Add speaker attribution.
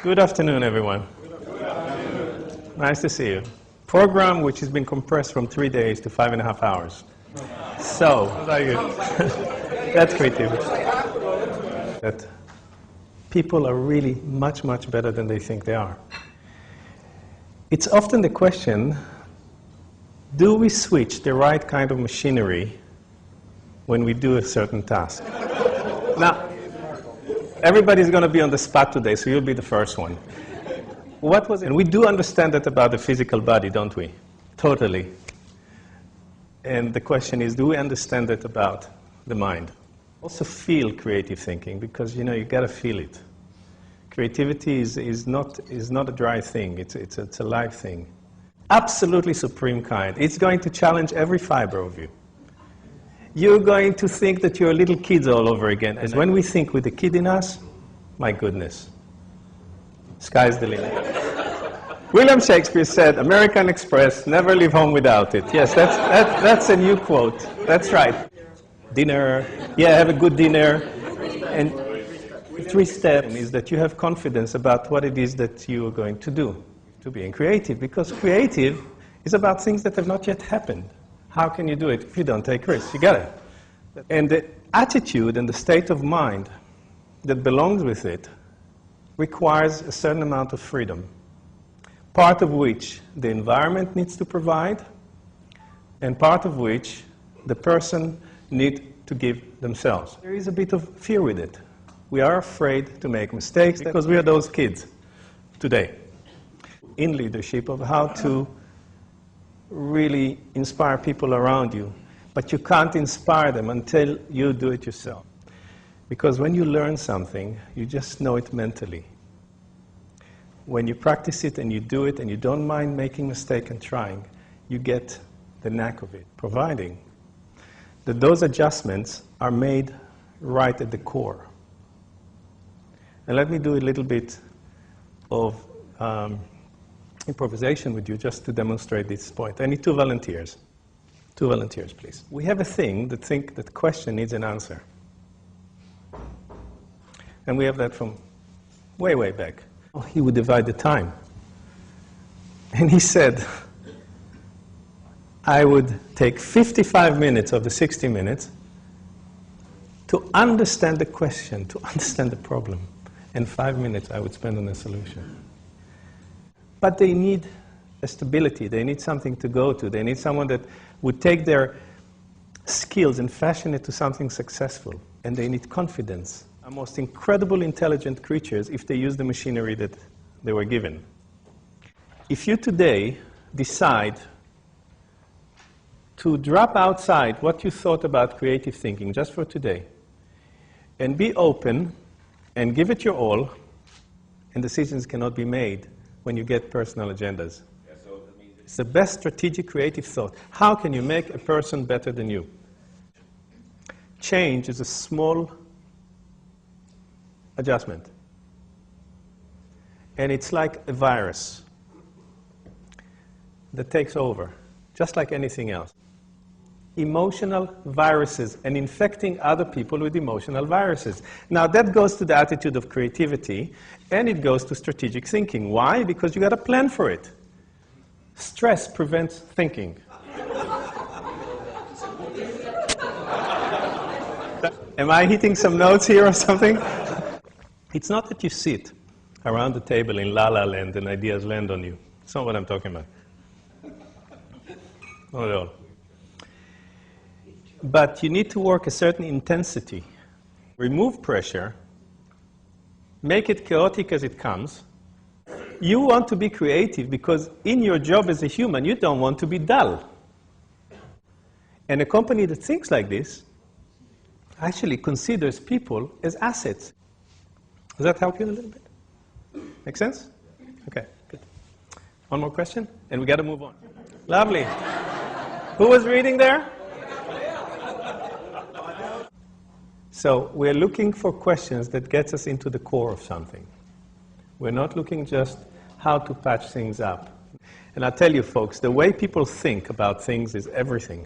Speaker 1: Good afternoon, everyone.
Speaker 2: Good afternoon.
Speaker 1: Nice to see you. Program which has been compressed from 3 days to 5.5 hours. So, that's creativity. That people are really much, much better than they think they are. It's often the question, do we switch the right kind of machinery when we do a certain task? Now, everybody's going to be on the spot today, so you'll be the first one. What was it? And we do understand that about the physical body, don't we? Totally. And the question is, do we understand that about the mind? Also feel creative thinking, because you got to feel it. Creativity is not a dry thing. It's a live thing. Absolutely supreme kind. It's going to challenge every fiber of you. You're going to think that you're little kids all over again. And when we think with the kid in us, my goodness, sky's the limit. William Shakespeare said, American Express, never leave home without it. Yes, that's a new quote. That's right. Dinner, yeah, have a good dinner. And 3 steps is that you have confidence about what it is that you are going to do, to being creative. Because creative is about things that have not yet happened. How can you do it if you don't take risks? You got it. And the attitude and the state of mind that belongs with it requires a certain amount of freedom, part of which the environment needs to provide, and part of which the person needs to give themselves. There is a bit of fear with it. We are afraid to make mistakes because we are those kids today in leadership of how to really inspire people around you. But you can't inspire them until you do it yourself. Because when you learn something, you just know it mentally. When you practice it and you do it and you don't mind making mistakes and trying, you get the knack of it, providing that those adjustments are made right at the core. And let me do a little bit of improvisation with you just to demonstrate this point. I need 2 volunteers. 2 volunteers, please. We have a thing that think that question needs an answer. And we have that from way, way back. He would divide the time. And he said, I would take 55 minutes of the 60 minutes to understand the question, to understand the problem. And 5 minutes I would spend on the solution. But they need a stability. They need something to go to. They need someone that would take their skills and fashion it to something successful. And they need confidence. Are most incredible intelligent creatures if they use the machinery that they were given. If you today decide to drop outside what you thought about creative thinking just for today and be open and give it your all, and decisions cannot be made when you get personal agendas. Yeah, so that means it's the best strategic creative thought. How can you make a person better than you? Change is a small adjustment. And it's like a virus that takes over, just like anything else. Emotional viruses and infecting other people with emotional viruses. Now that goes to the attitude of creativity, and it goes to strategic thinking. Why? Because you got a plan for it. Stress prevents thinking. Am I hitting some notes here or something? It's not that you sit around the table in la-la land and ideas land on you. It's not what I'm talking about. Not at all. But you need to work a certain intensity. Remove pressure. Make it chaotic as it comes. You want to be creative because in your job as a human, you don't want to be dull. And a company that thinks like this actually considers people as assets. Does that help you a little bit? Make sense? Okay, good. One more question, and we got to move on. Lovely. Who was reading there? So we're looking for questions that gets us into the core of something. We're not looking just how to patch things up. And I'll tell you, folks, the way people think about things is everything.